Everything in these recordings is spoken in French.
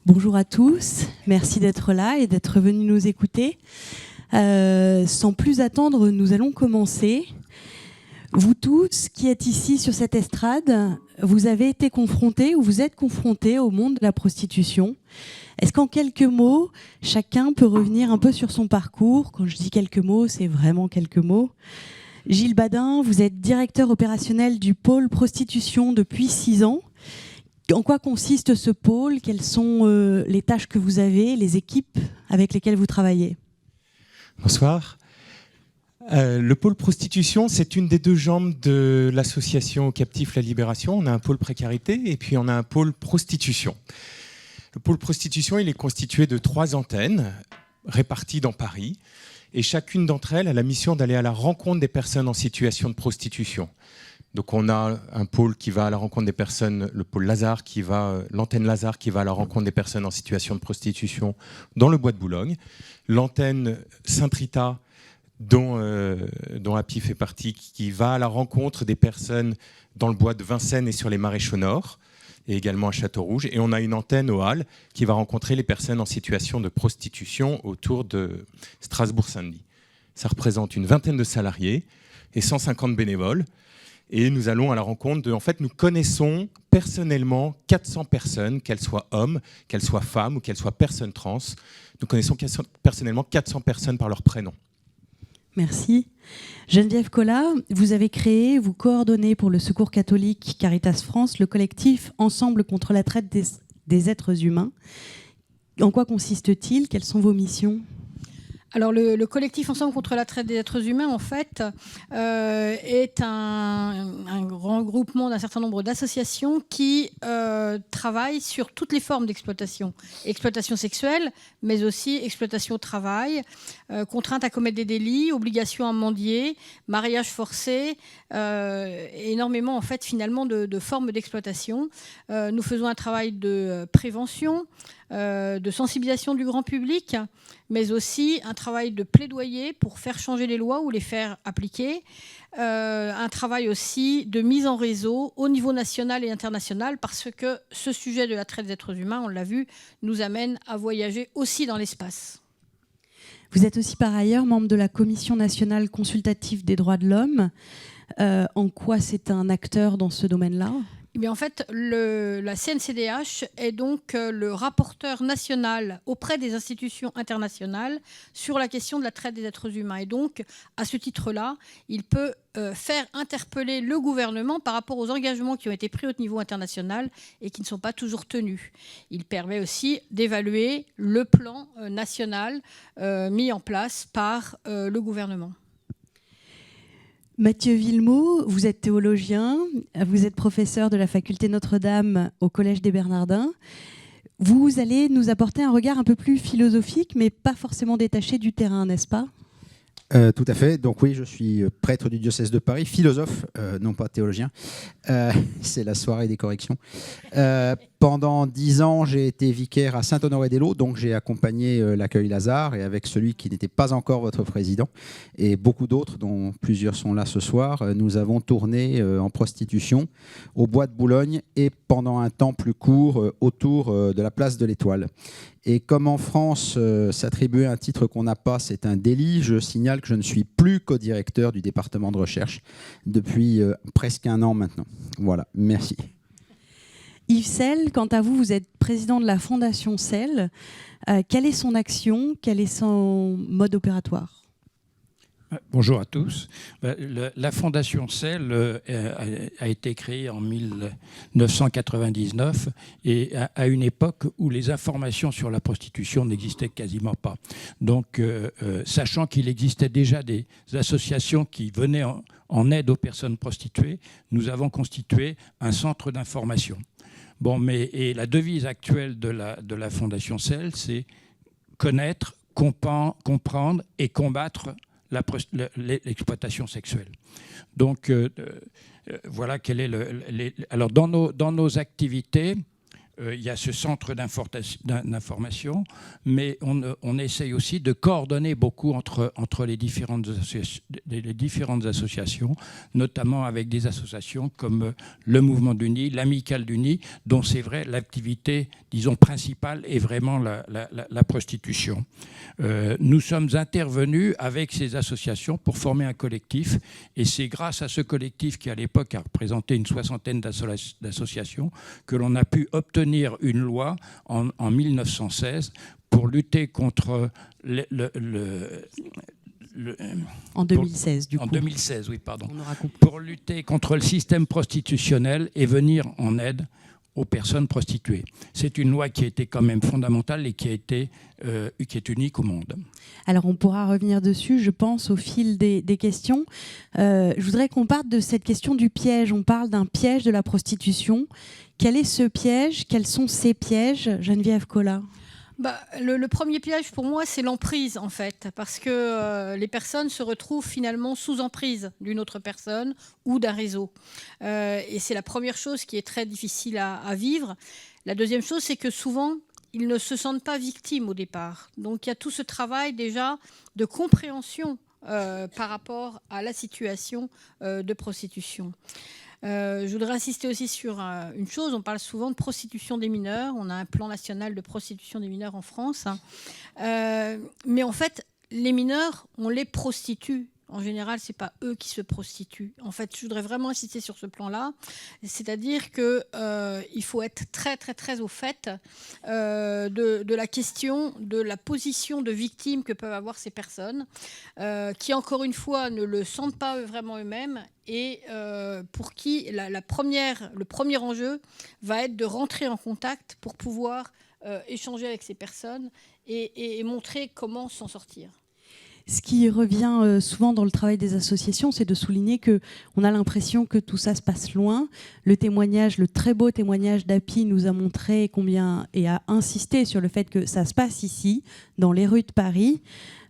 Bonjour à tous, merci d'être là et d'être venus nous écouter. Sans plus attendre, nous allons commencer. Vous tous qui êtes ici sur cette estrade, vous avez été confrontés ou vous êtes confrontés au monde de la prostitution. Est-ce qu'en quelques mots, chacun peut revenir un peu sur son parcours? Quand je dis quelques mots, c'est vraiment quelques mots. Gilles Badin, vous êtes directeur opérationnel du pôle prostitution depuis 6 ans. En quoi consiste ce pôle? Quelles sont les tâches que vous avez, les équipes avec lesquelles vous travaillez? Bonsoir. Le pôle prostitution, c'est une des deux jambes de l'association Captif La Libération. On a un pôle précarité et puis on a un pôle prostitution. Le pôle prostitution, il est constitué de 3 antennes réparties dans Paris. Et chacune d'entre elles a la mission d'aller à la rencontre des personnes en situation de prostitution. Donc on a un pôle qui va à la rencontre des personnes, le pôle Lazare l'antenne Lazare qui va à la rencontre des personnes en situation de prostitution dans le bois de Boulogne. L'antenne Saint-Rita, dont Happy fait partie, qui va à la rencontre des personnes dans le bois de Vincennes et sur les Maréchaux Nord, et également à Château-Rouge. Et on a une antenne au Halles qui va rencontrer les personnes en situation de prostitution autour de Strasbourg-Saint-Denis. Ça représente une vingtaine de salariés et 150 bénévoles. Et nous allons à la rencontre de... En fait, nous connaissons personnellement 400 personnes, qu'elles soient hommes, qu'elles soient femmes ou qu'elles soient personnes trans. Nous connaissons personnellement 400 personnes par leur prénom. Merci. Geneviève Collat, vous avez créé, vous coordonnez pour le Secours catholique Caritas France le collectif Ensemble contre la traite des êtres humains. En quoi consiste-t-il? Quelles sont vos missions? Alors le collectif Ensemble contre la traite des êtres humains, en fait, est un grand groupement d'un certain nombre d'associations qui travaillent sur toutes les formes d'exploitation. Exploitation sexuelle, mais aussi exploitation au travail, contrainte à commettre des délits, obligation à mendier, mariage forcé, énormément, en fait, finalement, de formes d'exploitation. Nous faisons un travail de prévention, de sensibilisation du grand public, mais aussi un travail de plaidoyer pour faire changer les lois ou les faire appliquer, un travail aussi de mise en réseau au niveau national et international, parce que ce sujet de la traite des êtres humains, on l'a vu, nous amène à voyager aussi dans l'espace. Vous êtes aussi par ailleurs membre de la Commission nationale consultative des droits de l'homme. En quoi c'est un acteur dans ce domaine-là ? Eh bien, en fait, la CNCDH est donc le rapporteur national auprès des institutions internationales sur la question de la traite des êtres humains. Et donc, à ce titre-là, il peut faire interpeller le gouvernement par rapport aux engagements qui ont été pris au niveau international et qui ne sont pas toujours tenus. Il permet aussi d'évaluer le plan national mis en place par le gouvernement. Mathieu Villemot, vous êtes théologien, vous êtes professeur de la faculté Notre-Dame au Collège des Bernardins. Vous allez nous apporter un regard un peu plus philosophique, mais pas forcément détaché du terrain, n'est-ce pas ? Tout à fait. Donc oui, je suis prêtre du diocèse de Paris, philosophe, non pas théologien. C'est la soirée des corrections. Pendant 10 ans, j'ai été vicaire à Saint-Honoré-des-Laux, donc j'ai accompagné l'accueil Lazare, et avec celui qui n'était pas encore votre président, et beaucoup d'autres, dont plusieurs sont là ce soir, nous avons tourné en prostitution au bois de Boulogne et pendant un temps plus court autour de la place de l'Étoile. Et comme en France, s'attribuer un titre qu'on n'a pas, c'est un délit, je signale que je ne suis plus co-directeur du département de recherche depuis presque 1 an maintenant. Voilà, merci. Yves Selle, quant à vous, vous êtes président de la Fondation Selle. Quelle est son action? Quel est son mode opératoire? Bonjour à tous. La Fondation Selle a été créée en 1999 et à une époque où les informations sur la prostitution n'existaient quasiment pas. Donc, sachant qu'il existait déjà des associations qui venaient en aide aux personnes prostituées, nous avons constitué un centre d'information. Bon, et la devise actuelle de la Fondation Selle, c'est connaître, comprendre et combattre l'exploitation sexuelle. Donc, voilà quel est alors dans nos activités, il y a ce centre d'information, mais on essaye aussi de coordonner beaucoup entre les différentes associations, notamment avec des associations comme le Mouvement du Nid, l'Amicale du Nid, dont c'est vrai l'activité, disons, principale est vraiment la prostitution. Nous sommes intervenus avec ces associations pour former un collectif, et c'est grâce à ce collectif qui à l'époque a représenté une 60aine d'associations que l'on a pu obtenir une loi en 1916 pour lutter contre en 2016, du coup. En 2016, oui, pardon. On aura compris. Pour lutter contre le système prostitutionnel et venir en aide aux personnes prostituées. C'est une loi qui a été quand même fondamentale et qui est unique au monde. Alors on pourra revenir dessus, je pense, au fil des questions. Je voudrais qu'on parte de cette question du piège. On parle d'un piège de la prostitution. Quel est ce piège? Quels sont ces pièges? Geneviève Collat. Le premier piège pour moi, c'est l'emprise en fait, parce que les personnes se retrouvent finalement sous emprise d'une autre personne ou d'un réseau. Et c'est la première chose qui est très difficile à vivre. La deuxième chose, c'est que souvent, ils ne se sentent pas victimes au départ. Donc il y a tout ce travail déjà de compréhension par rapport à la situation de prostitution. Je voudrais insister aussi sur une chose. On parle souvent de prostitution des mineurs. On a un plan national de prostitution des mineurs en France. Mais en fait, les mineurs, on les prostitue. En général, ce n'est pas eux qui se prostituent. En fait, je voudrais vraiment insister sur ce plan-là. C'est-à-dire qu'il faut être très, très, très au fait de la question de la position de victime que peuvent avoir ces personnes, qui, encore une fois, ne le sentent pas vraiment eux-mêmes et pour qui le premier enjeu va être de rentrer en contact pour pouvoir échanger avec ces personnes et montrer comment s'en sortir. Ce qui revient souvent dans le travail des associations, c'est de souligner qu'on a l'impression que tout ça se passe loin. Le très beau témoignage d'Api nous a montré combien, et a insisté sur le fait que ça se passe ici, dans les rues de Paris.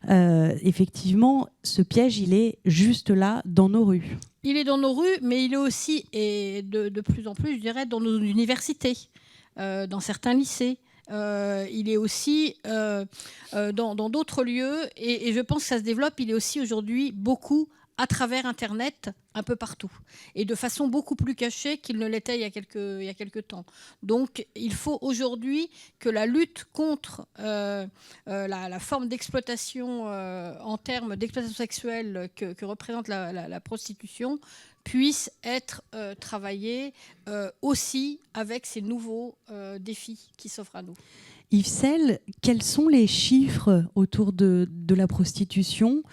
Effectivement, ce piège, il est juste là, dans nos rues. Il est dans nos rues, mais il est aussi, et de plus en plus, je dirais, dans nos universités, dans certains lycées. Il est aussi dans d'autres lieux et je pense que ça se développe. Il est aussi aujourd'hui beaucoup à travers Internet, un peu partout, et de façon beaucoup plus cachée qu'il ne l'était il y a quelques temps. Donc il faut aujourd'hui que la lutte contre la forme d'exploitation en termes d'exploitation sexuelle que représente la prostitution puisse être travaillée aussi avec ces nouveaux défis qui s'offrent à nous. Yves Selle, quels sont les chiffres autour de la prostitution ?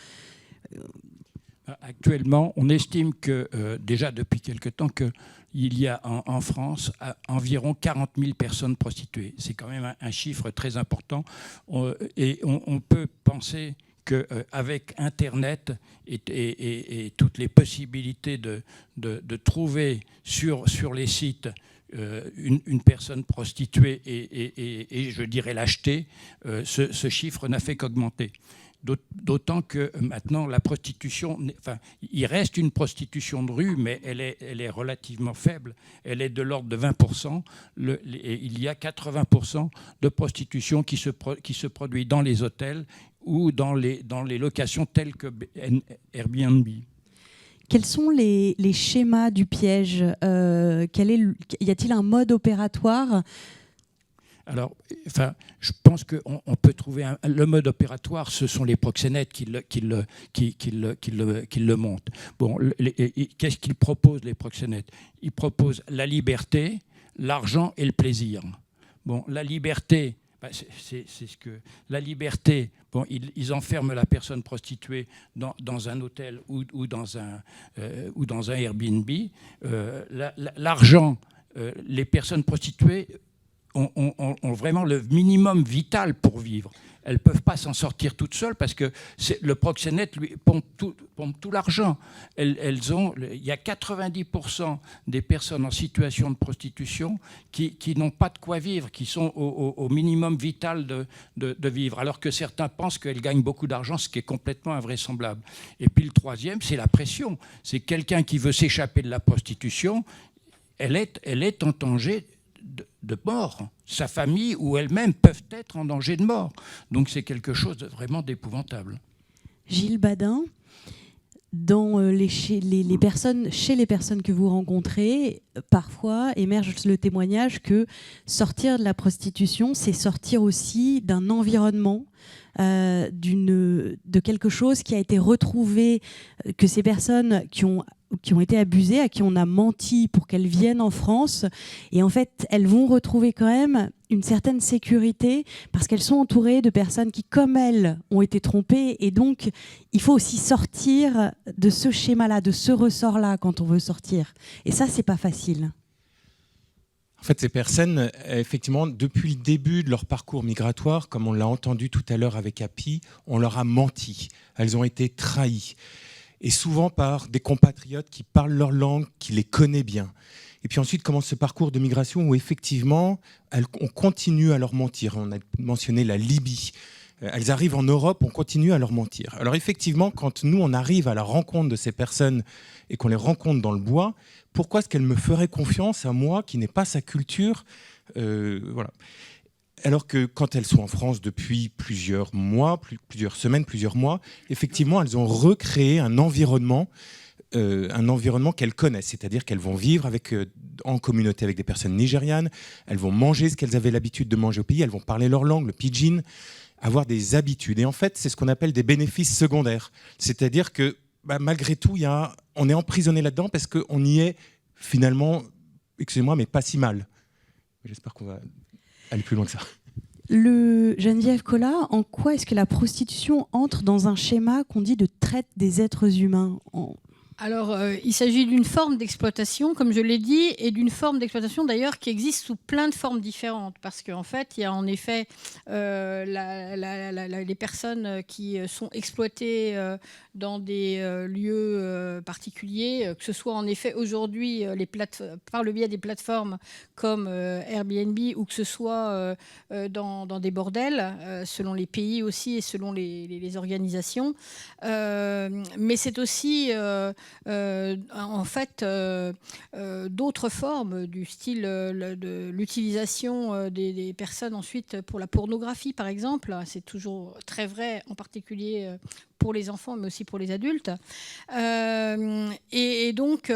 Actuellement, on estime que déjà depuis quelque temps qu'il y a en France environ 40 000 personnes prostituées. C'est quand même un chiffre très important. Et on peut penser qu'avec Internet et toutes les possibilités de trouver sur les sites une personne prostituée et je dirais l'acheter, ce chiffre n'a fait qu'augmenter. D'autant que maintenant, la prostitution, il reste une prostitution de rue, mais elle est relativement faible. Elle est de l'ordre de 20%. Il y a 80% de prostitution qui se produit dans les hôtels ou dans les locations telles que Airbnb. Quels sont les schémas du piège ? Y a-t-il un mode opératoire ? Alors, je pense qu'on peut trouver le mode opératoire. Ce sont les proxénètes qui le montent. Bon, qu'est-ce qu'ils proposent, les proxénètes ? Ils proposent la liberté, l'argent et le plaisir. Bon, la liberté, c'est ce que la liberté. Bon, ils enferment la personne prostituée dans un hôtel ou dans un Airbnb. L'argent, les personnes prostituées ont vraiment le minimum vital pour vivre. Elles ne peuvent pas s'en sortir toutes seules parce que le proxénète lui pompe tout l'argent. Il y a 90% des personnes en situation de prostitution qui n'ont pas de quoi vivre, qui sont au minimum vital de vivre, alors que certains pensent qu'elles gagnent beaucoup d'argent, ce qui est complètement invraisemblable. Et puis le troisième, c'est la pression. C'est quelqu'un qui veut s'échapper de la prostitution, elle est en danger de mort. Sa famille ou elle-même peuvent être en danger de mort. Donc c'est quelque chose de vraiment d'épouvantable. Gilles Badin, chez les personnes que vous rencontrez, parfois émerge le témoignage que sortir de la prostitution, c'est sortir aussi d'un environnement, de quelque chose qui a été retrouvé, que ces personnes qui ont été abusées, à qui on a menti pour qu'elles viennent en France. Et en fait, elles vont retrouver quand même une certaine sécurité parce qu'elles sont entourées de personnes qui, comme elles, ont été trompées. Et donc, il faut aussi sortir de ce schéma-là, de ce ressort-là quand on veut sortir. Et ça, c'est pas facile. En fait, ces personnes, effectivement, depuis le début de leur parcours migratoire, comme on l'a entendu tout à l'heure avec Happy, on leur a menti. Elles ont été trahies. Et souvent par des compatriotes qui parlent leur langue, qui les connaissent bien. Et puis ensuite commence ce parcours de migration où effectivement, on continue à leur mentir. On a mentionné la Libye. Elles arrivent en Europe, on continue à leur mentir. Alors effectivement, quand nous, on arrive à la rencontre de ces personnes et qu'on les rencontre dans le bois, pourquoi est-ce qu'elles me feraient confiance à moi qui n'ai pas sa culture voilà. Alors que quand elles sont en France depuis plusieurs mois, plusieurs semaines, plusieurs mois, effectivement, elles ont recréé un environnement qu'elles connaissent. C'est-à-dire qu'elles vont vivre en communauté avec des personnes nigérianes, elles vont manger ce qu'elles avaient l'habitude de manger au pays, elles vont parler leur langue, le pidgin, avoir des habitudes. Et en fait, c'est ce qu'on appelle des bénéfices secondaires. C'est-à-dire que malgré tout, on est emprisonné là-dedans parce qu'on y est finalement, excusez-moi, mais pas si mal. J'espère qu'on va aller plus loin que ça. Geneviève Collat, en quoi est-ce que la prostitution entre dans un schéma qu'on dit de traite des êtres humains ? Alors, il s'agit d'une forme d'exploitation, comme je l'ai dit, et d'une forme d'exploitation d'ailleurs qui existe sous plein de formes différentes. Parce qu'en fait, il y a en effet les personnes qui sont exploitées dans des lieux particuliers, que ce soit en effet aujourd'hui par le biais des plateformes comme Airbnb ou que ce soit dans des bordels, selon les pays aussi et selon les organisations. Mais c'est aussi... en fait, d'autres formes du style de l'utilisation des personnes ensuite pour la pornographie, par exemple. C'est toujours très vrai, en particulier pour les enfants, mais aussi pour les adultes. Et donc,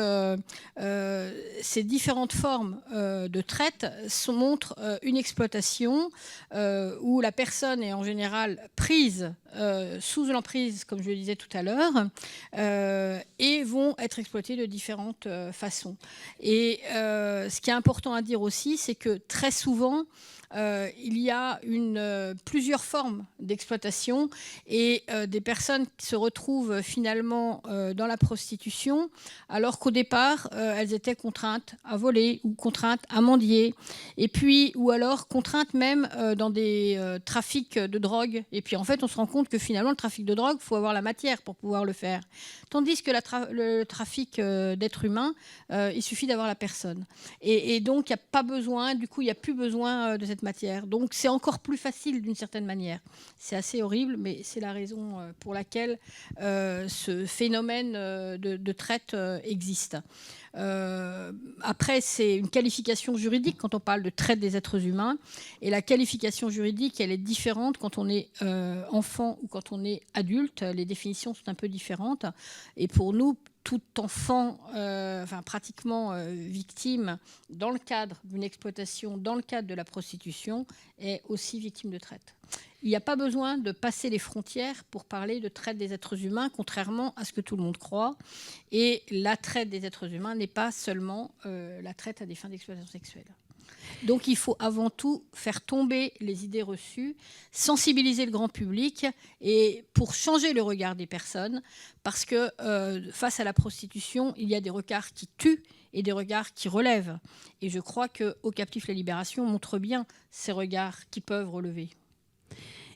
ces différentes formes de traite montrent une exploitation où la personne est en général prise sous l'emprise, comme je le disais tout à l'heure, et vont être exploitées de différentes façons. Et ce qui est important à dire aussi, c'est que très souvent, il y a plusieurs formes d'exploitation et des personnes qui se retrouvent finalement dans la prostitution alors qu'au départ, elles étaient contraintes à voler ou contraintes à mendier et puis, ou alors contraintes même dans des trafics de drogue. Et puis en fait, on se rend compte que finalement, le trafic de drogue, il faut avoir la matière pour pouvoir le faire. Tandis que le trafic d'êtres humains, il suffit d'avoir la personne. Et donc, il n'y a pas besoin, du coup, il n'y a plus besoin de cette matière. Donc, c'est encore plus facile d'une certaine manière. C'est assez horrible, mais c'est la raison pour laquelle ce phénomène de traite existe. Après, c'est une qualification juridique quand on parle de traite des êtres humains. Et la qualification juridique, elle est différente quand on est enfant ou quand on est adulte. Les définitions sont un peu différentes. Et pour nous, tout enfant, pratiquement victime dans le cadre d'une exploitation, dans le cadre de la prostitution, est aussi victime de traite. Il n'y a pas besoin de passer les frontières pour parler de traite des êtres humains, contrairement à ce que tout le monde croit. Et la traite des êtres humains n'est pas seulement la traite à des fins d'exploitation sexuelle. Donc il faut avant tout faire tomber les idées reçues, sensibiliser le grand public et pour changer le regard des personnes, parce que face à la prostitution, il y a des regards qui tuent et des regards qui relèvent. Et je crois qu'Au Captif la Libération montre bien ces regards qui peuvent relever.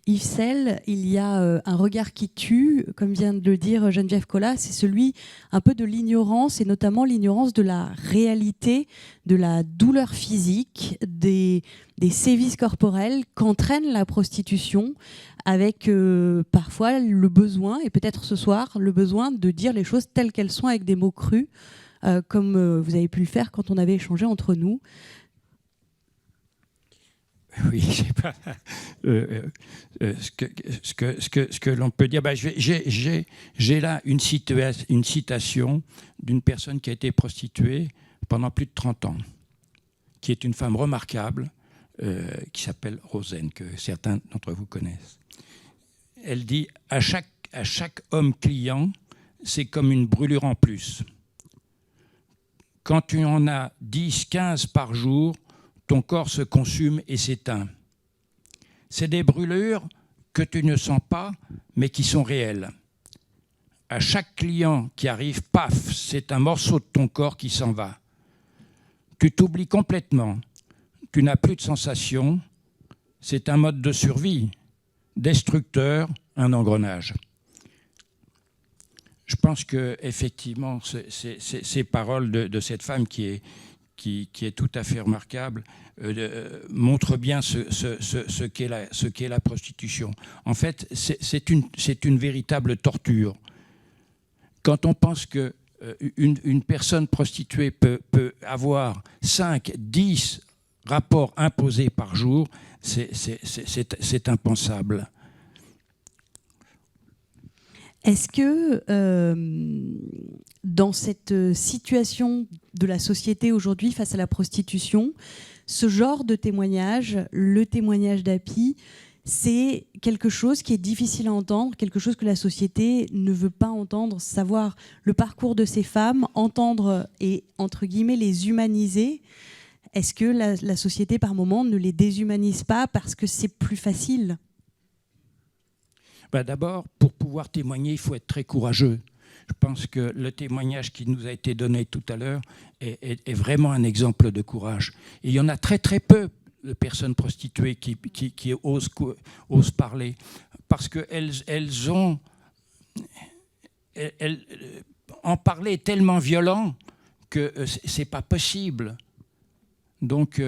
Yves Selle, il y a un regard qui tue, comme vient de le dire Geneviève Collat, c'est celui un peu de l'ignorance, et notamment l'ignorance de la réalité, de la douleur physique, des sévices corporels qu'entraîne la prostitution, avec parfois le besoin, et peut-être ce soir, le besoin de dire les choses telles qu'elles sont avec des mots crus, comme vous avez pu le faire quand on avait échangé entre nous. Oui, je sais pas. Ce que l'on peut dire, j'ai là une citation d'une personne qui a été prostituée pendant plus de 30 ans, qui est une femme remarquable, qui s'appelle Rosen, que certains d'entre vous connaissent. Elle dit « à chaque homme client, c'est comme une brûlure en plus. Quand tu en as 10, 15 par jour, ton corps se consume et s'éteint. C'est des brûlures que tu ne sens pas, mais qui sont réelles. À chaque client qui arrive, paf, c'est un morceau de ton corps qui s'en va. Tu t'oublies complètement. Tu n'as plus de sensation. C'est un mode de survie, destructeur, un engrenage. » Je pense qu'effectivement, ces paroles de cette femme qui est tout à fait remarquable montrent bien ce qu'est la prostitution. En fait, c'est une véritable torture. Quand on pense qu'une personne prostituée peut avoir 5, 10 rapports imposés par jour, c'est impensable. Est-ce que dans cette situation de la société aujourd'hui face à la prostitution, ce genre de témoignage, le témoignage d'Api, c'est quelque chose qui est difficile à entendre, quelque chose que la société ne veut pas entendre, savoir le parcours de ces femmes, entendre et, entre guillemets, les humaniser? Est-ce que la société, par moment, ne les déshumanise pas parce que c'est plus facile ? D'abord, pour pouvoir témoigner, il faut être très courageux. Je pense que le témoignage qui nous a été donné tout à l'heure est vraiment un exemple de courage. Et il y en a très très peu de personnes prostituées qui osent parler, parce qu'elles en parler est tellement violent que c'est pas possible. Donc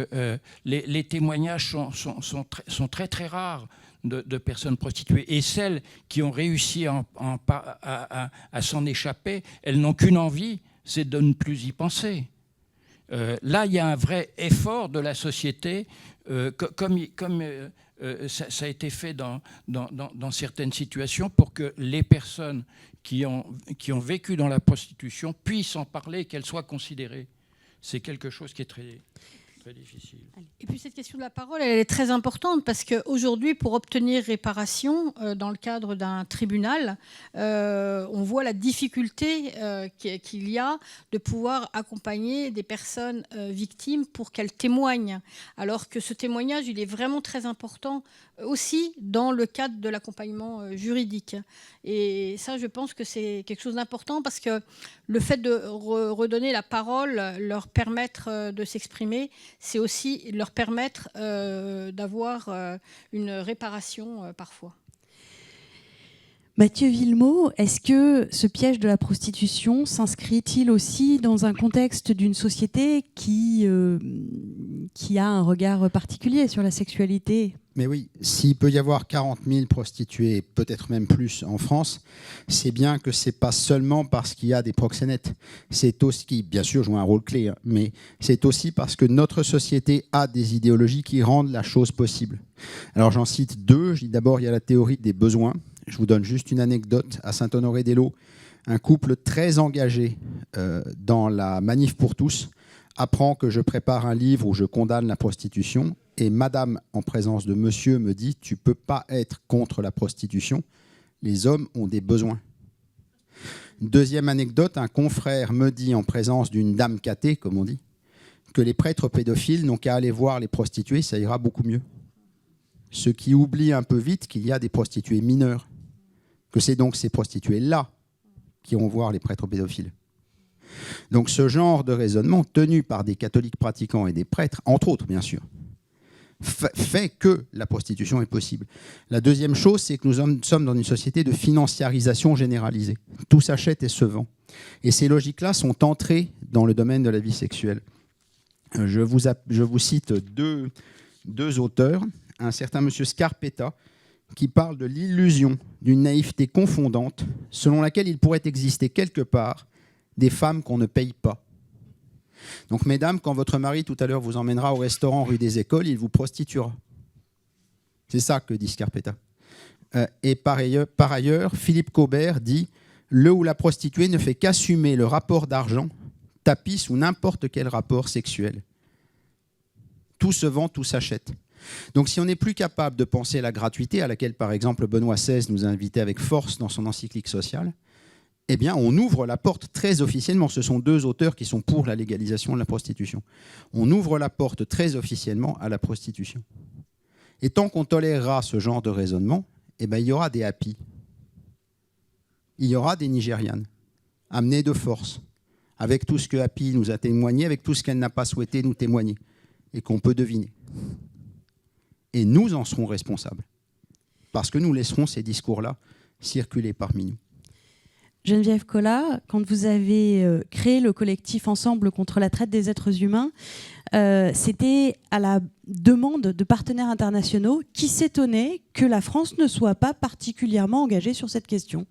les témoignages sont très très rares de personnes prostituées. Et celles qui ont réussi à s'en échapper, elles n'ont qu'une envie, c'est de ne plus y penser. Là, il y a un vrai effort de la société, comme ça a été fait dans certaines situations, pour que les personnes qui ont vécu dans la prostitution puissent en parler, qu'elles soient considérées. C'est quelque chose qui est très difficile. Et puis cette question de la parole, elle est très importante parce qu'aujourd'hui, pour obtenir réparation dans le cadre d'un tribunal, on voit la difficulté qu'il y a de pouvoir accompagner des personnes victimes pour qu'elles témoignent. Alors que ce témoignage, il est vraiment très important aussi dans le cadre de l'accompagnement juridique. Et ça, je pense que c'est quelque chose d'important parce que le fait de redonner la parole, leur permettre de s'exprimer, c'est aussi leur permettre d'avoir une réparation parfois. Mathieu Villemot, est-ce que ce piège de la prostitution s'inscrit-il aussi dans un contexte d'une société qui a un regard particulier sur la sexualité ? Mais oui, s'il peut y avoir 40 000 prostituées, peut-être même plus en France, c'est bien que ce n'est pas seulement parce qu'il y a des proxénètes. C'est aussi, qui, bien sûr, joue un rôle clé, mais c'est aussi parce que notre société a des idéologies qui rendent la chose possible. Alors j'en cite deux. D'abord, il y a la théorie des besoins. Je vous donne juste une anecdote. À Saint-Honoré-des-Laux, un couple très engagé dans la manif pour tous apprend que je prépare un livre où je condamne la prostitution. Et madame, en présence de monsieur, me dit « Tu ne peux pas être contre la prostitution. Les hommes ont des besoins. » Deuxième anecdote, un confrère me dit, en présence d'une dame catée, comme on dit, que les prêtres pédophiles n'ont qu'à aller voir les prostituées, ça ira beaucoup mieux. Ce qui oublie un peu vite qu'il y a des prostituées mineures, que c'est donc ces prostituées-là qui vont voir les prêtres pédophiles. Donc ce genre de raisonnement, tenu par des catholiques pratiquants et des prêtres, entre autres bien sûr, fait que la prostitution est possible. La deuxième chose, c'est que nous sommes dans une société de financiarisation généralisée. Tout s'achète et se vend. Et ces logiques-là sont entrées dans le domaine de la vie sexuelle. Je vous cite deux auteurs. Un certain monsieur Scarpetta, qui parle de l'illusion d'une naïveté confondante selon laquelle il pourrait exister quelque part des femmes qu'on ne paye pas. Donc, mesdames, quand votre mari, tout à l'heure, vous emmènera au restaurant rue des Écoles, il vous prostituera. C'est ça que dit Scarpetta. Et par ailleurs, Philippe Cobert dit « Le ou la prostituée ne fait qu'assumer le rapport d'argent, tapis ou n'importe quel rapport sexuel. Tout se vend, tout s'achète. » Donc si on n'est plus capable de penser la gratuité, à laquelle par exemple Benoît XVI nous a invités avec force dans son encyclique sociale, eh bien on ouvre la porte très officiellement. Ce sont deux auteurs qui sont pour la légalisation de la prostitution. On ouvre la porte très officiellement à la prostitution. Et tant qu'on tolérera ce genre de raisonnement, eh bien, il y aura des Happy. Il y aura des Nigérianes, amenées de force, avec tout ce que Happy nous a témoigné, avec tout ce qu'elle n'a pas souhaité nous témoigner, et qu'on peut deviner. Et nous en serons responsables, parce que nous laisserons ces discours-là circuler parmi nous. Geneviève Collat, quand vous avez créé le collectif Ensemble contre la traite des êtres humains, c'était à la demande de partenaires internationaux qui s'étonnaient que la France ne soit pas particulièrement engagée sur cette question.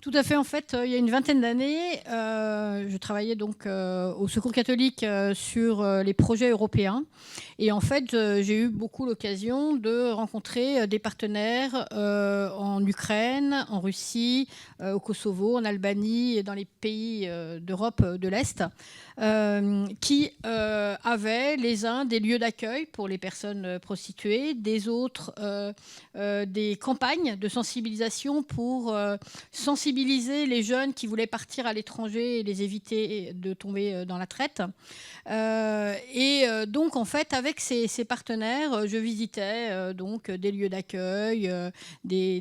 Tout à fait. En fait, il y a une vingtaine d'années, je travaillais donc au Secours catholique sur les projets européens. Et en fait, j'ai eu beaucoup l'occasion de rencontrer des partenaires en Ukraine, en Russie, au Kosovo, en Albanie et dans les pays d'Europe de l'Est, qui avaient les uns des lieux d'accueil pour les personnes prostituées, des autres des campagnes de sensibilisation pour sensibiliser les jeunes qui voulaient partir à l'étranger et les éviter de tomber dans la traite. Donc, en fait, avec ces partenaires, je visitais donc des lieux d'accueil, des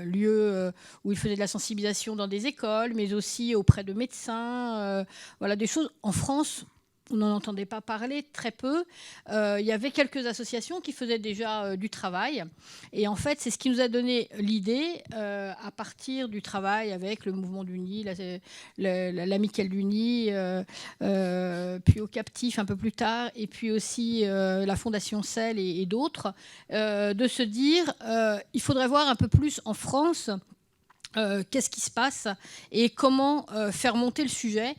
lieux où ils faisaient de la sensibilisation dans des écoles, mais aussi auprès de médecins. Voilà, des choses en France. On n'en entendait pas parler, très peu. Il y avait quelques associations qui faisaient déjà du travail. Et en fait, c'est ce qui nous a donné l'idée, à partir du travail avec le mouvement du Nid, l'Amicale du Nid, puis au Captif un peu plus tard, et puis aussi la Fondation Cell et d'autres, de se dire il faudrait voir un peu plus en France qu'est-ce qui se passe et comment faire monter le sujet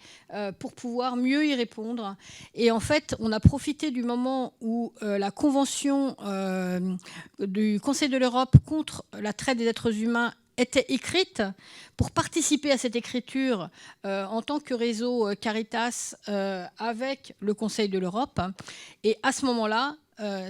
pour pouvoir mieux y répondre. Et en fait, on a profité du moment où la convention du Conseil de l'Europe contre la traite des êtres humains était écrite pour participer à cette écriture en tant que réseau Caritas avec le Conseil de l'Europe. Et à ce moment-là,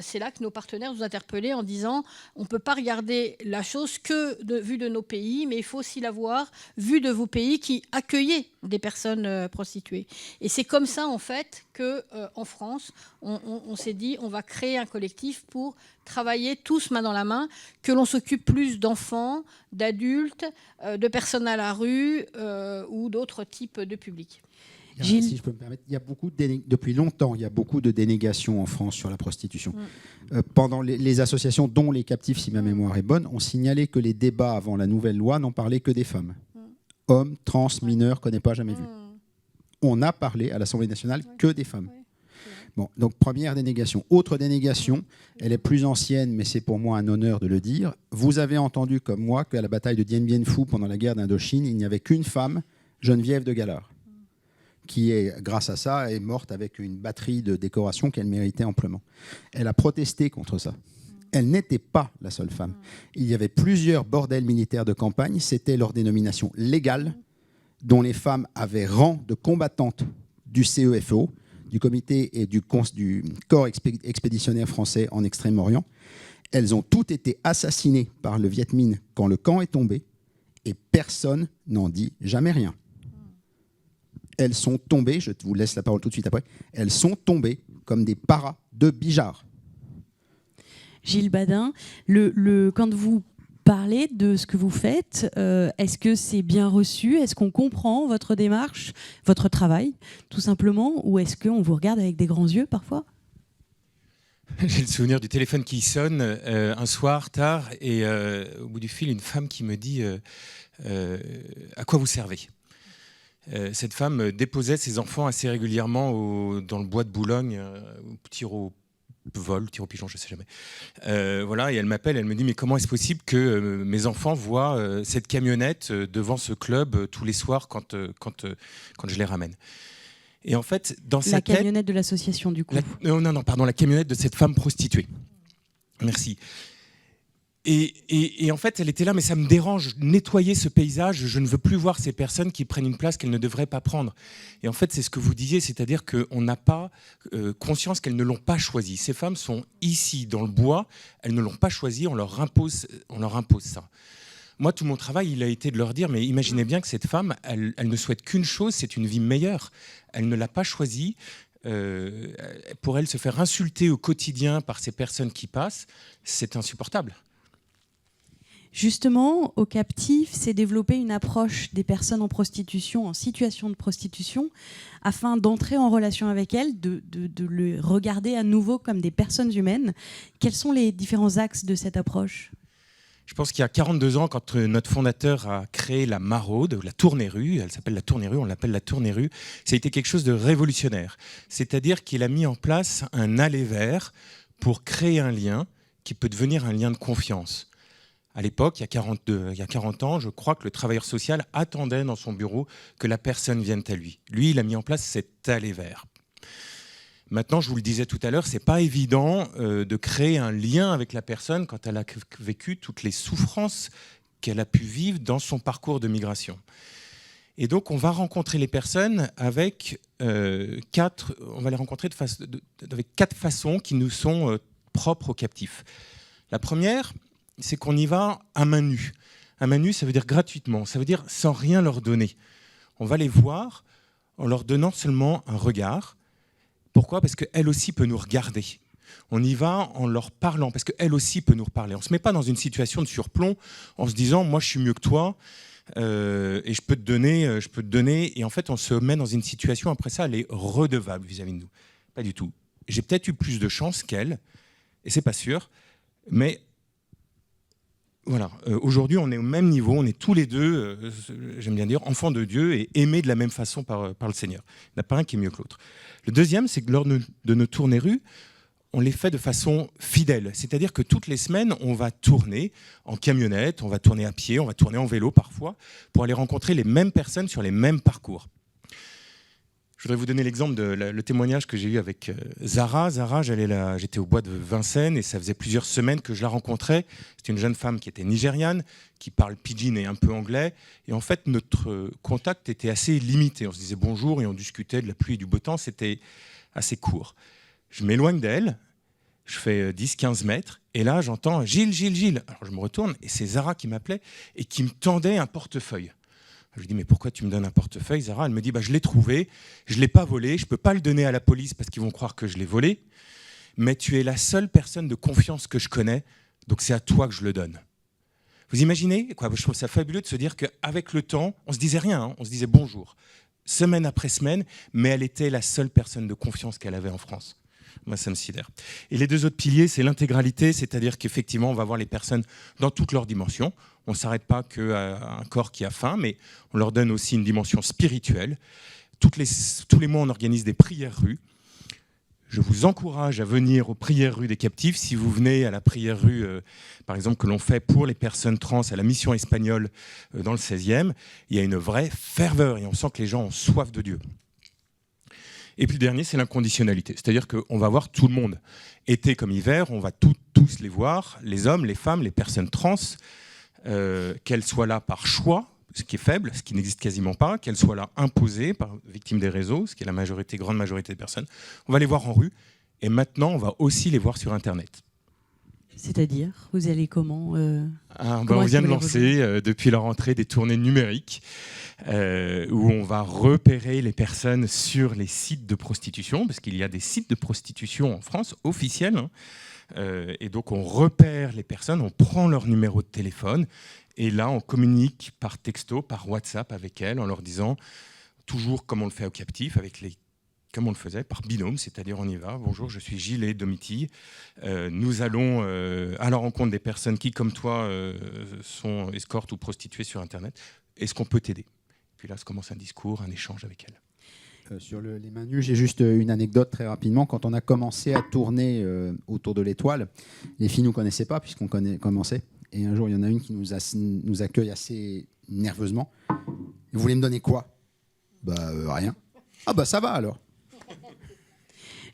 c'est là que nos partenaires nous interpellaient en disant on ne peut pas regarder la chose que vue de nos pays, mais il faut aussi la voir vue de vos pays qui accueillaient des personnes prostituées. Et c'est comme ça, en fait, qu'en France, on s'est dit on va créer un collectif pour travailler tous main dans la main, que l'on s'occupe plus d'enfants, d'adultes, de personnes à la rue ou d'autres types de publics. Gilles. Si je peux me permettre, il y a depuis longtemps, il y a beaucoup de dénégations en France sur la prostitution. Pendant les associations, dont les Captifs, si ma mémoire est bonne, ont signalé que les débats avant la nouvelle loi n'en parlaient que des femmes. Hommes, trans, mineurs, qu'on n'ait pas jamais vu. On a parlé à l'Assemblée nationale que des femmes. Bon, donc première dénégation. Autre dénégation, elle est plus ancienne, mais c'est pour moi un honneur de le dire. Vous avez entendu comme moi qu'à la bataille de Dien Bien Phu, pendant la guerre d'Indochine, il n'y avait qu'une femme, Geneviève de Galard, qui, grâce à ça, est morte avec une batterie de décorations qu'elle méritait amplement. Elle a protesté contre ça. Elle n'était pas la seule femme. Il y avait plusieurs bordels militaires de campagne, c'était leur dénomination légale, dont les femmes avaient rang de combattantes du CEFO, du comité et du corps expéditionnaire français en Extrême-Orient. Elles ont toutes été assassinées par le Viet Minh quand le camp est tombé, et personne n'en dit jamais rien. Elles sont tombées, je vous laisse la parole tout de suite après, elles sont tombées comme des paras de Bijar. Gilles Badin, quand vous parlez de ce que vous faites, est-ce que c'est bien reçu? Est-ce qu'on comprend votre démarche, votre travail, tout simplement? Ou est-ce qu'on vous regarde avec des grands yeux parfois? J'ai le souvenir du téléphone qui sonne un soir tard et au bout du fil, une femme qui me dit à quoi vous servez? Cette femme déposait ses enfants assez régulièrement dans le bois de Boulogne, au tir au pigeon, je ne sais jamais. Voilà, et elle m'appelle, elle me dit mais comment est-ce possible que mes enfants voient cette camionnette devant ce club tous les soirs quand je les ramène? Et en fait, dans sa tête, la camionnette de l'association, du coup. Non, pardon, la camionnette de cette femme prostituée. Merci. Et en fait, elle était là, mais ça me dérange, nettoyer ce paysage, je ne veux plus voir ces personnes qui prennent une place qu'elles ne devraient pas prendre. Et en fait, c'est ce que vous disiez, c'est-à-dire qu'on n'a pas conscience qu'elles ne l'ont pas choisi. Ces femmes sont ici, dans le bois, elles ne l'ont pas choisi, on leur impose ça. Moi, tout mon travail, il a été de leur dire, mais imaginez bien que cette femme, elle ne souhaite qu'une chose, c'est une vie meilleure. Elle ne l'a pas choisie. Pour elle, se faire insulter au quotidien par ces personnes qui passent, c'est insupportable. Justement, au Captif, s'est développée une approche des personnes en prostitution, en situation de prostitution, afin d'entrer en relation avec elles, de les regarder à nouveau comme des personnes humaines. Quels sont les différents axes de cette approche ? Je pense qu'il y a 42 ans, quand notre fondateur a créé la Maraude, la Tournée-Rue, elle s'appelle la Tournée-Rue, on l'appelle la Tournée-Rue, ça a été quelque chose de révolutionnaire. C'est-à-dire qu'il a mis en place un aller vers pour créer un lien qui peut devenir un lien de confiance. À l'époque, il y a 40 ans, je crois que le travailleur social attendait dans son bureau que la personne vienne à lui. Lui, il a mis en place cet aller vers. Maintenant, je vous le disais tout à l'heure, c'est pas évident de créer un lien avec la personne quand elle a vécu toutes les souffrances qu'elle a pu vivre dans son parcours de migration. Et donc, on va rencontrer les personnes avec quatre façons qui nous sont propres aux captifs. La première, c'est qu'on y va à main nue. À main nue, ça veut dire gratuitement, ça veut dire sans rien leur donner. On va les voir en leur donnant seulement un regard. Pourquoi ? Parce qu'elle aussi peut nous regarder. On y va en leur parlant, parce qu'elle aussi peut nous reparler. On ne se met pas dans une situation de surplomb en se disant « moi, je suis mieux que toi et je peux te donner ». Et en fait, on se met dans une situation, après ça, elle est redevable vis-à-vis de nous. Pas du tout. J'ai peut-être eu plus de chance qu'elle, et c'est pas sûr, mais voilà. Aujourd'hui, on est au même niveau, on est tous les deux, j'aime bien dire, enfants de Dieu et aimés de la même façon par le Seigneur. Il n'y en a pas un qui est mieux que l'autre. Le deuxième, c'est que lors de nos tournées-rues, on les fait de façon fidèle. C'est-à-dire que toutes les semaines, on va tourner en camionnette, on va tourner à pied, on va tourner en vélo parfois, pour aller rencontrer les mêmes personnes sur les mêmes parcours. Je voudrais vous donner l'exemple le témoignage que j'ai eu avec Zara. Zara, j'étais au bois de Vincennes et ça faisait plusieurs semaines que je la rencontrais. C'est une jeune femme qui était nigériane, qui parle pidgin et un peu anglais. Et en fait, notre contact était assez limité. On se disait bonjour et on discutait de la pluie et du beau temps. C'était assez court. Je m'éloigne d'elle, je fais 10-15 mètres et là, j'entends « Gilles, Gilles, Gilles ». Alors je me retourne et c'est Zara qui m'appelait et qui me tendait un portefeuille. Je lui dis, mais pourquoi tu me donnes un portefeuille, Zara ? Elle me dit, je l'ai trouvé, je ne l'ai pas volé, je ne peux pas le donner à la police parce qu'ils vont croire que je l'ai volé, mais tu es la seule personne de confiance que je connais, donc c'est à toi que je le donne. Vous imaginez quoi ? Je trouve ça fabuleux de se dire qu'avec le temps, on ne se disait rien, hein, on se disait bonjour, semaine après semaine, mais elle était la seule personne de confiance qu'elle avait en France. Moi, ça me sidère. Et les deux autres piliers, c'est l'intégralité, c'est-à-dire qu'effectivement, on va voir les personnes dans toutes leurs dimensions. On ne s'arrête pas qu'à un corps qui a faim, mais on leur donne aussi une dimension spirituelle. Tous les mois, on organise des prières rues. Je vous encourage à venir aux prières rues des captifs. Si vous venez à la prière rue, par exemple, que l'on fait pour les personnes trans à la mission espagnole dans le 16e, il y a une vraie ferveur et on sent que les gens ont soif de Dieu. Et puis le dernier, c'est l'inconditionnalité. C'est-à-dire qu'on va voir tout le monde. Été comme hiver, on va tous les voir, les hommes, les femmes, les personnes trans, qu'elles soient là par choix, ce qui est faible, ce qui n'existe quasiment pas, qu'elles soient là imposées par victimes des réseaux, ce qui est la grande majorité des personnes. On va les voir en rue et maintenant, on va aussi les voir sur Internet. C'est-à-dire, vous allez comment on vient de lancer depuis la rentrée des tournées numériques où on va repérer les personnes sur les sites de prostitution, parce qu'il y a des sites de prostitution en France officiels. Et donc on repère les personnes, on prend leur numéro de téléphone et là on communique par texto, par WhatsApp avec elles en leur disant, toujours comme on le fait au captif, comme on le faisait, par binôme, c'est-à-dire on y va. Bonjour, je suis Gilles et Domitille. Nous allons à la rencontre des personnes qui, comme toi, sont escortes ou prostituées sur Internet. Est-ce qu'on peut t'aider ? Puis là, se commence un discours, un échange avec elles. Sur les mains nues, j'ai juste une anecdote très rapidement. Quand on a commencé à tourner autour de l'Étoile, les filles ne nous connaissaient pas puisqu'on commençait. Et un jour, il y en a une qui nous accueille assez nerveusement. Vous voulez me donner quoi ? Rien. Ah ça va alors.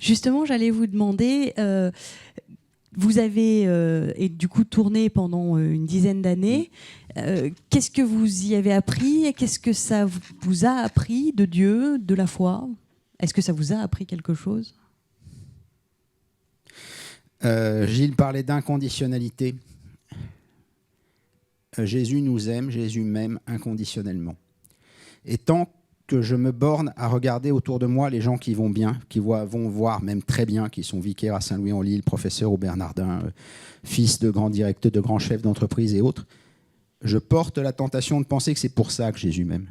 Justement, j'allais vous demander vous avez et du coup tourné pendant une dizaine d'années. Qu'est-ce que vous y avez appris et qu'est-ce que ça vous a appris de Dieu, de la foi? Est-ce que ça vous a appris quelque chose? Gilles parlait d'inconditionnalité. Jésus nous aime, Jésus m'aime inconditionnellement. Et tant que je me borne à regarder autour de moi les gens qui vont bien, qui vont voir même très bien, qui sont vicaires à Saint-Louis-en-Lille, professeurs au Bernardin, fils de grands directeurs, de grands chefs d'entreprise et autres, je porte la tentation de penser que c'est pour ça que Jésus m'aime.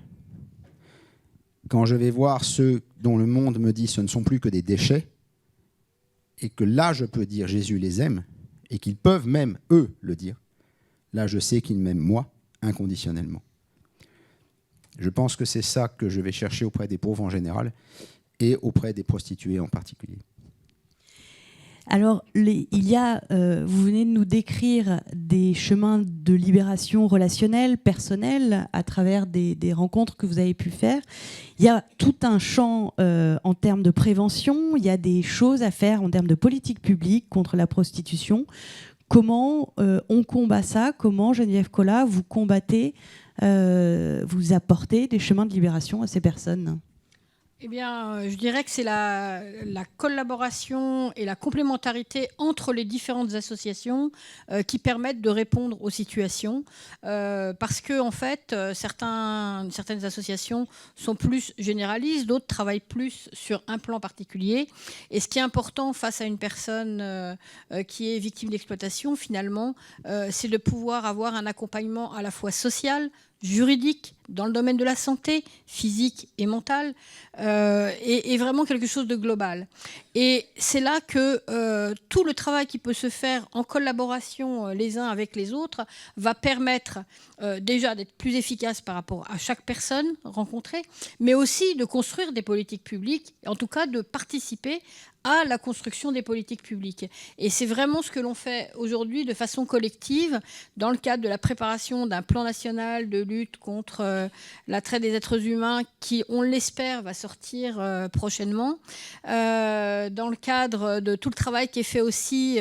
Quand je vais voir ceux dont le monde me dit ce ne sont plus que des déchets, et que là je peux dire Jésus les aime, et qu'ils peuvent même, eux, le dire, là je sais qu'ils m'aiment moi, inconditionnellement. Je pense que c'est ça que je vais chercher auprès des pauvres en général et auprès des prostituées en particulier. Alors, vous venez de nous décrire des chemins de libération relationnelle, personnelle, à travers des rencontres que vous avez pu faire. Il y a tout un champ en termes de prévention, il y a des choses à faire en termes de politique publique contre la prostitution. Comment on combat ça? Comment, Geneviève Collat, vous combattez, vous apportez des chemins de libération à ces personnes? Eh bien, je dirais que c'est la collaboration et la complémentarité entre les différentes associations qui permettent de répondre aux situations. Parce que, en fait, certaines associations sont plus généralistes, d'autres travaillent plus sur un plan particulier. Et ce qui est important face à une personne qui est victime d'exploitation, finalement, c'est de pouvoir avoir un accompagnement à la fois social, juridique, dans le domaine de la santé, physique et mentale, et vraiment quelque chose de global. Et c'est là que tout le travail qui peut se faire en collaboration les uns avec les autres va permettre déjà d'être plus efficace par rapport à chaque personne rencontrée, mais aussi de construire des politiques publiques, en tout cas de participer à la construction des politiques publiques. Et c'est vraiment ce que l'on fait aujourd'hui de façon collective dans le cadre de la préparation d'un plan national de lutte contre la traite des êtres humains qui, on l'espère, va sortir prochainement. Dans le cadre de tout le travail qui est fait aussi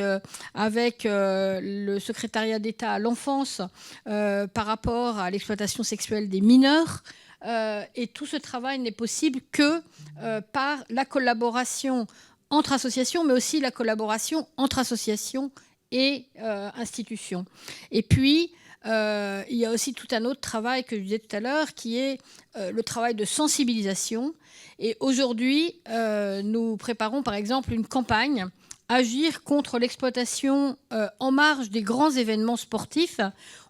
avec le secrétariat d'État à l'enfance par rapport à l'exploitation sexuelle des mineurs. Et tout ce travail n'est possible que par la collaboration entre associations, mais aussi la collaboration entre associations et institutions. Et puis, il y a aussi tout un autre travail que je disais tout à l'heure, qui est le travail de sensibilisation. Et aujourd'hui, nous préparons par exemple une campagne Agir contre l'exploitation en marge des grands événements sportifs.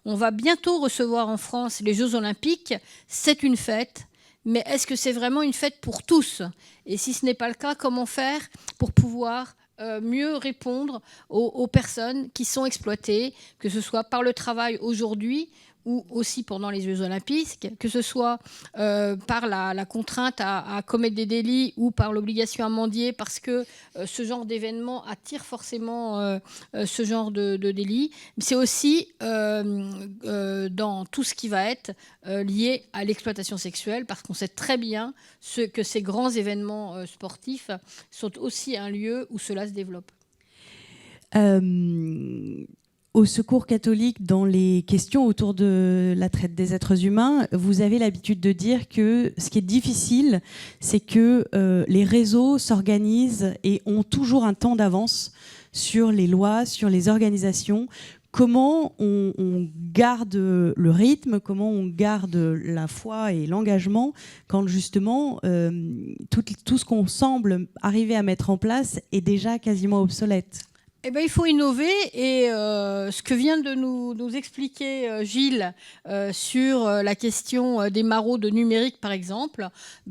On va bientôt recevoir en France les Jeux Olympiques. C'est une fête. Mais est-ce que c'est vraiment une fête pour tous? Et si ce n'est pas le cas, comment faire pour pouvoir mieux répondre aux personnes qui sont exploitées, que ce soit par le travail aujourd'hui ou aussi pendant les Jeux Olympiques, que ce soit par la contrainte à commettre des délits ou par l'obligation à mendier, parce que ce genre d'événement attire forcément ce genre de délit. C'est aussi dans tout ce qui va être lié à l'exploitation sexuelle, parce qu'on sait très bien que ces grands événements sportifs sont aussi un lieu où cela se développe. Au Secours catholique, dans les questions autour de la traite des êtres humains, vous avez l'habitude de dire que ce qui est difficile, c'est que les réseaux s'organisent et ont toujours un temps d'avance sur les lois, sur les organisations. Comment on garde le rythme, comment on garde la foi et l'engagement quand justement tout ce qu'on semble arriver à mettre en place est déjà quasiment obsolète? Eh bien, il faut innover et ce que vient de nous expliquer Gilles sur la question des maraudes numériques, par exemple,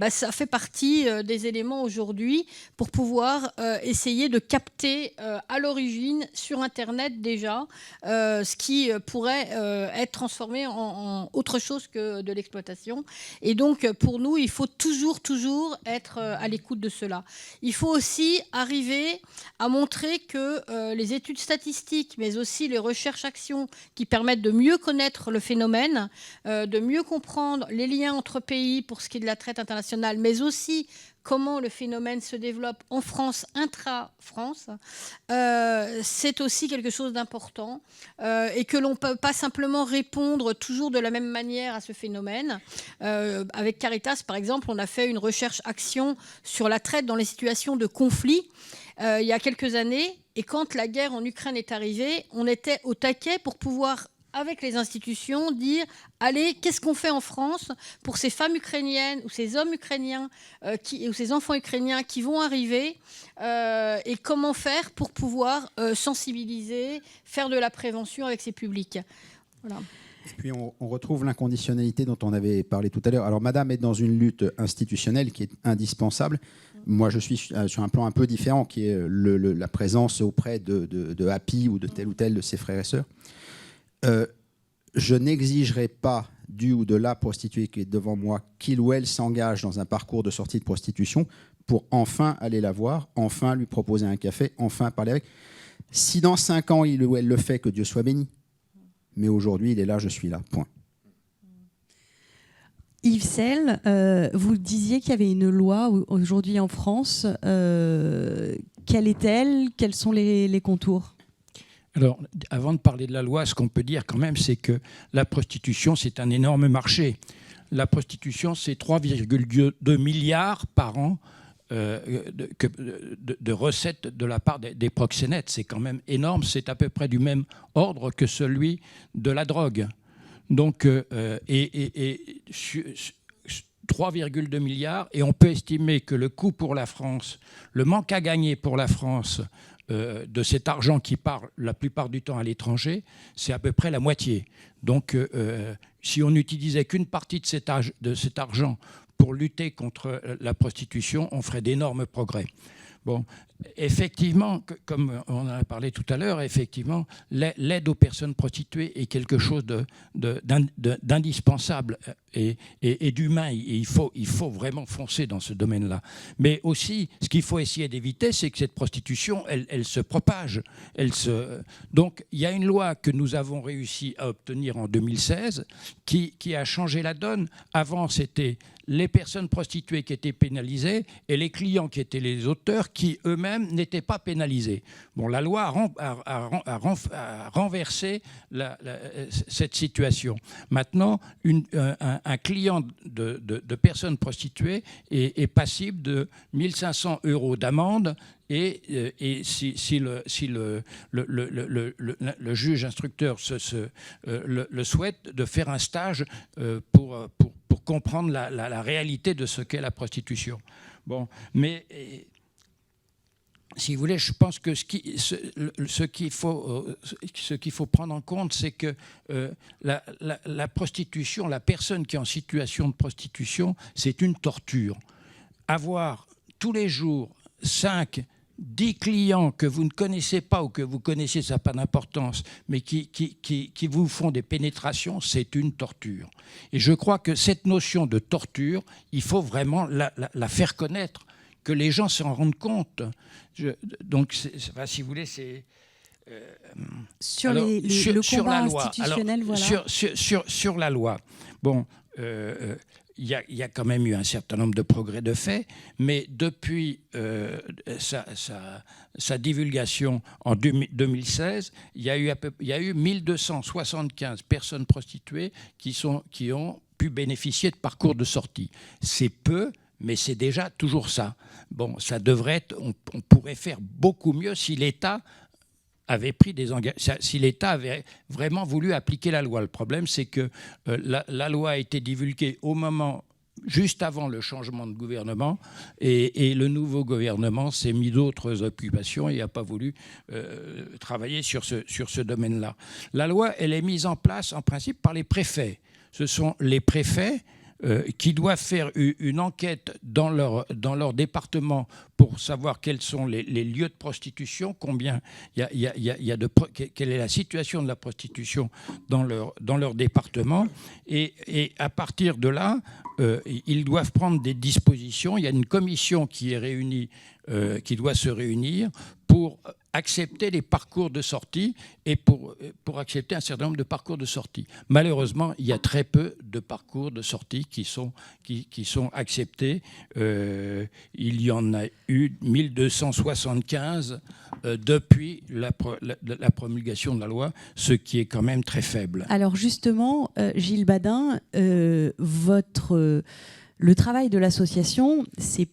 ça fait partie des éléments aujourd'hui pour pouvoir essayer de capter à l'origine sur Internet déjà ce qui pourrait être transformé en autre chose que de l'exploitation. Et donc, pour nous, il faut toujours être à l'écoute de cela. Il faut aussi arriver à montrer que les études statistiques, mais aussi les recherches-actions qui permettent de mieux connaître le phénomène, de mieux comprendre les liens entre pays pour ce qui est de la traite internationale, mais aussi comment le phénomène se développe en France, intra-France, c'est aussi quelque chose d'important et que l'on ne peut pas simplement répondre toujours de la même manière à ce phénomène. Avec Caritas, par exemple, on a fait une recherche-action sur la traite dans les situations de conflit il y a quelques années. Et quand la guerre en Ukraine est arrivée, on était au taquet pour pouvoir, avec les institutions, dire « Allez, qu'est-ce qu'on fait en France pour ces femmes ukrainiennes ou ces hommes ukrainiens ou ces enfants ukrainiens qui vont arriver et comment faire pour pouvoir sensibiliser, faire de la prévention avec ces publics ?» Voilà. Puis on retrouve l'inconditionnalité dont on avait parlé tout à l'heure. Alors Madame est dans une lutte institutionnelle qui est indispensable. Moi, je suis sur un plan un peu différent, qui est la présence auprès de Happy ou de tel de ses frères et sœurs. Je n'exigerai pas du ou de la prostituée qui est devant moi qu'il ou elle s'engage dans un parcours de sortie de prostitution pour enfin aller la voir, enfin lui proposer un café, enfin parler avec. Si dans 5 ans, il ou elle le fait, que Dieu soit béni. Mais aujourd'hui, il est là, je suis là, point. Yves Selle, vous disiez qu'il y avait une loi aujourd'hui en France. Quelle est-elle? Quels sont les contours? Alors, avant de parler de la loi, ce qu'on peut dire quand même, c'est que la prostitution, c'est un énorme marché. La prostitution, c'est 3,2 milliards par an de recettes de la part des proxénètes. C'est quand même énorme. C'est à peu près du même ordre que celui de la drogue. Donc, 3,2 milliards. Et on peut estimer que le coût pour la France, le manque à gagner pour la France de cet argent qui part la plupart du temps à l'étranger, c'est à peu près la moitié. Donc, si on n'utilisait qu'une partie de cet argent pour lutter contre la prostitution, on ferait d'énormes progrès. Bon, effectivement, comme on en a parlé tout à l'heure, effectivement, l'aide aux personnes prostituées est quelque chose d'indispensable et d'humain. Il faut vraiment foncer dans ce domaine-là. Mais aussi, ce qu'il faut essayer d'éviter, c'est que cette prostitution, elle se propage. Donc, il y a une loi que nous avons réussi à obtenir en 2016 qui a changé la donne. Avant, c'était les personnes prostituées qui étaient pénalisées et les clients qui étaient les auteurs qui eux-mêmes n'étaient pas pénalisés. Bon, la loi a renversé cette situation. Maintenant, un client de personnes prostituées est passible de 1 500 € d'amende et si le juge instructeur le souhaite, de faire un stage pour comprendre la réalité de ce qu'est la prostitution. Bon, mais si vous voulez, je pense que ce qu'il faut prendre en compte, c'est que la prostitution, la personne qui est en situation de prostitution, c'est une torture. Avoir tous les jours 5, 10 clients que vous ne connaissez pas ou que vous connaissez, ça n'a pas d'importance, mais qui vous font des pénétrations, c'est une torture. Et je crois que cette notion de torture, il faut vraiment la faire connaître, que les gens s'en rendent compte. Donc, si vous voulez, c'est... sur le combat institutionnel, voilà. Sur la loi. Bon... il y a quand même eu un certain nombre de progrès de fait, mais depuis sa divulgation en 2016, il y a eu 1275 personnes prostituées qui ont pu bénéficier de parcours de sortie. C'est peu, mais c'est déjà toujours ça. Bon, ça devrait être... On pourrait faire beaucoup mieux si l'État avait pris des engagements, si l'État avait vraiment voulu appliquer la loi. Le problème, c'est que la loi a été divulguée juste avant le changement de gouvernement, et le nouveau gouvernement s'est mis d'autres occupations et n'a pas voulu travailler sur ce domaine-là. La loi, elle est mise en place en principe par les préfets. Ce sont les préfets qui doivent faire une enquête dans leur département pour savoir quels sont les lieux de prostitution, combien quelle est la situation de la prostitution dans leur département, et à partir de là, ils doivent prendre des dispositions. Il y a une commission qui est réunie, qui doit se réunir pour accepter les parcours de sortie et pour accepter un certain nombre de parcours de sortie. Malheureusement, il y a très peu de parcours de sortie qui sont acceptés. Il y en a eu 1275 depuis la promulgation de la loi, ce qui est quand même très faible. Alors justement, Gilles Badin, le travail de l'association, c'est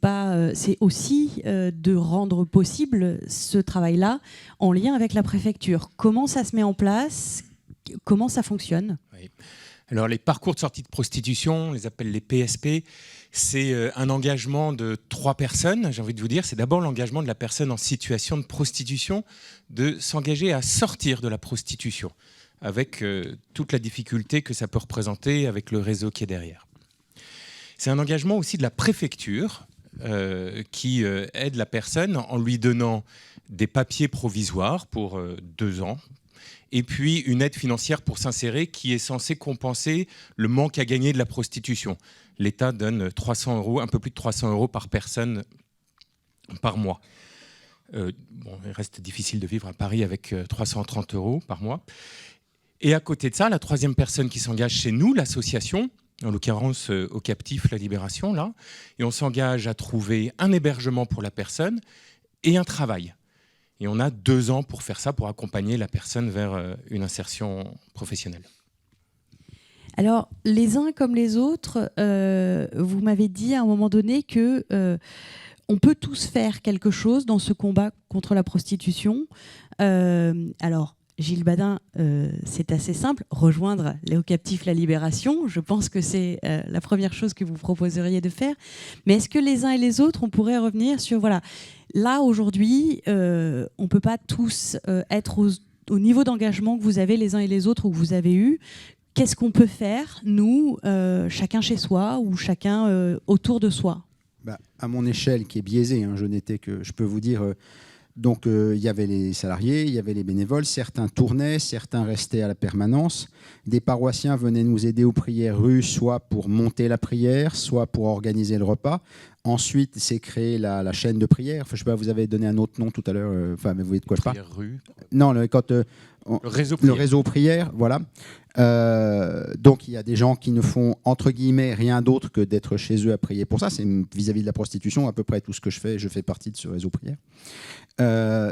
aussi de rendre possible ce travail-là en lien avec la préfecture. Comment ça se met en place ? Comment ça fonctionne ? Oui. Alors les parcours de sortie de prostitution, on les appelle les PSP, c'est un engagement de 3 personnes, j'ai envie de vous dire. C'est d'abord l'engagement de la personne en situation de prostitution de s'engager à sortir de la prostitution, avec toute la difficulté que ça peut représenter avec le réseau qui est derrière. C'est un engagement aussi de la préfecture qui aide la personne en lui donnant des papiers provisoires pour 2 ans et puis une aide financière pour s'insérer qui est censée compenser le manque à gagner de la prostitution. L'État donne 300 €, un peu plus de 300 € par personne par mois. Il reste difficile de vivre à Paris avec 330 € par mois. Et à côté de ça, la 3e personne qui s'engage chez nous, l'association, en l'occurrence au captif La Libération, là, et on s'engage à trouver un hébergement pour la personne et un travail. Et on a 2 ans pour faire ça, pour accompagner la personne vers une insertion professionnelle. Alors, les uns comme les autres, vous m'avez dit à un moment donné que on peut tous faire quelque chose dans ce combat contre la prostitution. Alors, Gilles Badin, c'est assez simple, rejoindre les captifs La Libération. Je pense que c'est la première chose que vous proposeriez de faire. Mais est-ce que les uns et les autres, on pourrait revenir sur, voilà, là aujourd'hui, on ne peut pas tous être au niveau d'engagement que vous avez les uns et les autres ou que vous avez eu. Qu'est-ce qu'on peut faire, nous, chacun chez soi ou chacun autour de soi ? À mon échelle, qui est biaisée, hein, je peux vous dire... Donc, il y avait les salariés, il y avait les bénévoles. Certains tournaient, certains restaient à la permanence. Des paroissiens venaient nous aider aux prières rues, soit pour monter la prière, soit pour organiser le repas. Ensuite, c'est créé la chaîne de prière. Enfin, je sais pas, vous avez donné un autre nom tout à l'heure. Mais vous voyez de quoi je parle ? Rue. Non, le réseau prière, voilà. Donc, il y a des gens qui ne font, entre guillemets, rien d'autre que d'être chez eux à prier pour ça. C'est vis-à-vis de la prostitution, à peu près tout ce que je fais partie de ce réseau prière.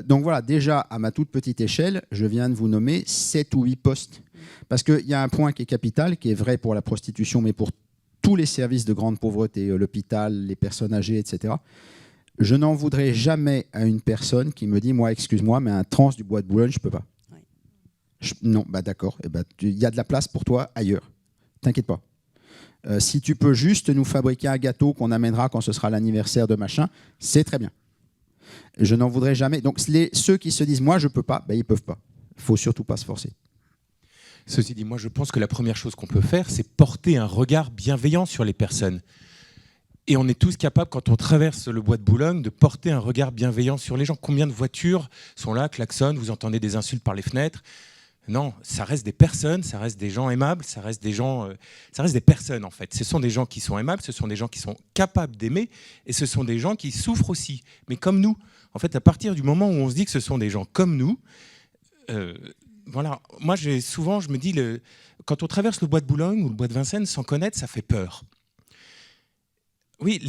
Donc voilà, déjà, à ma toute petite échelle, je viens de vous nommer 7 ou 8 postes. Parce qu'il y a un point qui est capital, qui est vrai pour la prostitution, mais pour tous les services de grande pauvreté, l'hôpital, les personnes âgées, etc. Je n'en voudrais jamais à une personne qui me dit, moi, excuse-moi, mais un trans du Bois de Boulogne, je ne peux pas. Non, d'accord, il y a de la place pour toi ailleurs. T'inquiète pas. Si tu peux juste nous fabriquer un gâteau qu'on amènera quand ce sera l'anniversaire de machin, c'est très bien. Je n'en voudrais jamais. Donc ceux qui se disent moi je peux pas, ils peuvent pas. Il faut surtout pas se forcer. Ceci dit, moi je pense que la première chose qu'on peut faire, c'est porter un regard bienveillant sur les personnes. Et on est tous capables, quand on traverse le Bois de Boulogne, de porter un regard bienveillant sur les gens. Combien de voitures sont là, klaxonnent, vous entendez des insultes par les fenêtres ? Non, ça reste des personnes, ça reste des gens aimables, ça reste des personnes en fait. Ce sont des gens qui sont aimables, ce sont des gens qui sont capables d'aimer et ce sont des gens qui souffrent aussi, mais comme nous. En fait, à partir du moment où on se dit que ce sont des gens comme nous, voilà. Moi, je me dis, quand on traverse le Bois de Boulogne ou le Bois de Vincennes sans connaître, ça fait peur. Oui,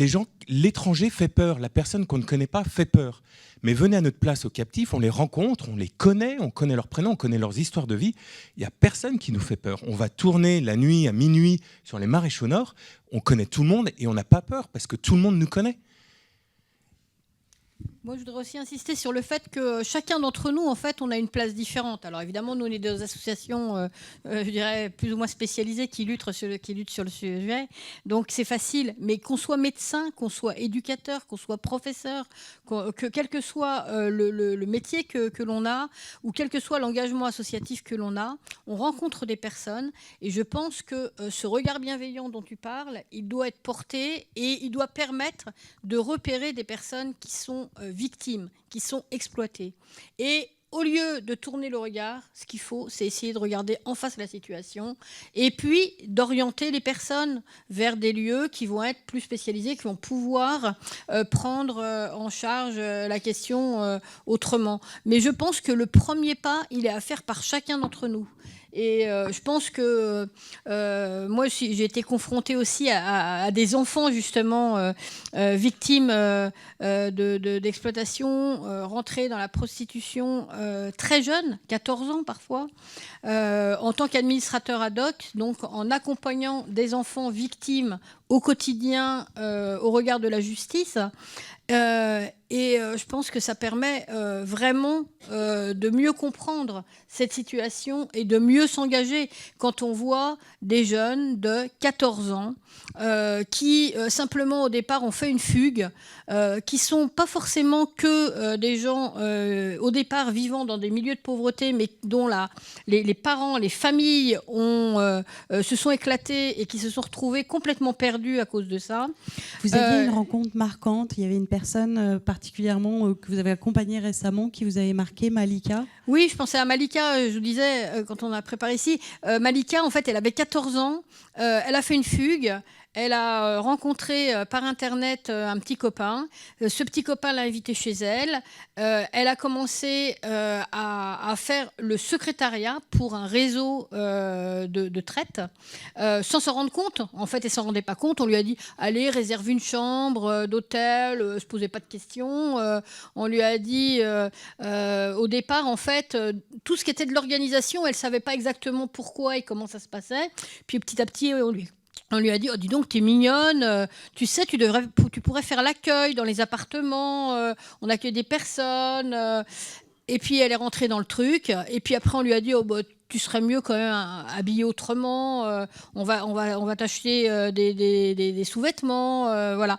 l'étranger fait peur, la personne qu'on ne connaît pas fait peur. Mais venez à notre place au captif, on les rencontre, on les connaît, on connaît leurs prénoms, on connaît leurs histoires de vie. Il n'y a personne qui nous fait peur. On va tourner la nuit à minuit sur les maréchaux nord, on connaît tout le monde et on n'a pas peur parce que tout le monde nous connaît. Moi, je voudrais aussi insister sur le fait que chacun d'entre nous, en fait, on a une place différente. Alors, évidemment, nous, on est des associations, je dirais, plus ou moins spécialisées qui luttent sur le sujet. Donc, c'est facile. Mais qu'on soit médecin, qu'on soit éducateur, qu'on soit professeur, quel que soit le métier que l'on a, ou quel que soit l'engagement associatif que l'on a, on rencontre des personnes. Et je pense que ce regard bienveillant dont tu parles, il doit être porté et il doit permettre de repérer des personnes qui sont victimes, qui sont exploitées. Et au lieu de tourner le regard, ce qu'il faut, c'est essayer de regarder en face la situation et puis d'orienter les personnes vers des lieux qui vont être plus spécialisés, qui vont pouvoir prendre en charge la question autrement. Mais je pense que le premier pas, il est à faire par chacun d'entre nous. Et je pense que moi, j'ai été confrontée aussi à des enfants, justement, victimes d'exploitation, rentrés dans la prostitution très jeunes, 14 ans parfois, en tant qu'administrateur ad hoc, donc en accompagnant des enfants victimes au quotidien au regard de la justice. Et je pense que ça permet vraiment de mieux comprendre cette situation et de mieux s'engager quand on voit des jeunes de 14 ans qui simplement au départ ont fait une fugue, qui sont pas forcément que des gens au départ vivant dans des milieux de pauvreté, mais dont les parents, les familles se sont éclatés et qui se sont retrouvés complètement perdus à cause de ça. Vous aviez une rencontre marquante, il y avait une personne particulièrement que vous avez accompagnée récemment qui vous avait marqué, Malika. Oui, je pensais à Malika, je vous disais quand on a préparé ici. Malika, en fait, elle avait 14 ans, elle a fait une fugue. Elle a rencontré par Internet un petit copain. Ce petit copain l'a invitée chez elle. Elle a commencé à faire le secrétariat pour un réseau de traite, sans s'en rendre compte. En fait, elle ne s'en rendait pas compte. On lui a dit « Allez, réserve une chambre d'hôtel. » Elle ne se posait pas de questions. On lui a dit au départ, en fait, tout ce qui était de l'organisation, elle ne savait pas exactement pourquoi et comment ça se passait. Puis petit à petit, on lui a dit « Oh, dis donc, t'es mignonne, tu sais, tu pourrais faire l'accueil dans les appartements, on accueille des personnes. » Et puis, elle est rentrée dans le truc. Et puis après, on lui a dit « Oh, bah, tu serais mieux quand même habillée autrement. On va t'acheter des sous-vêtements. » Voilà.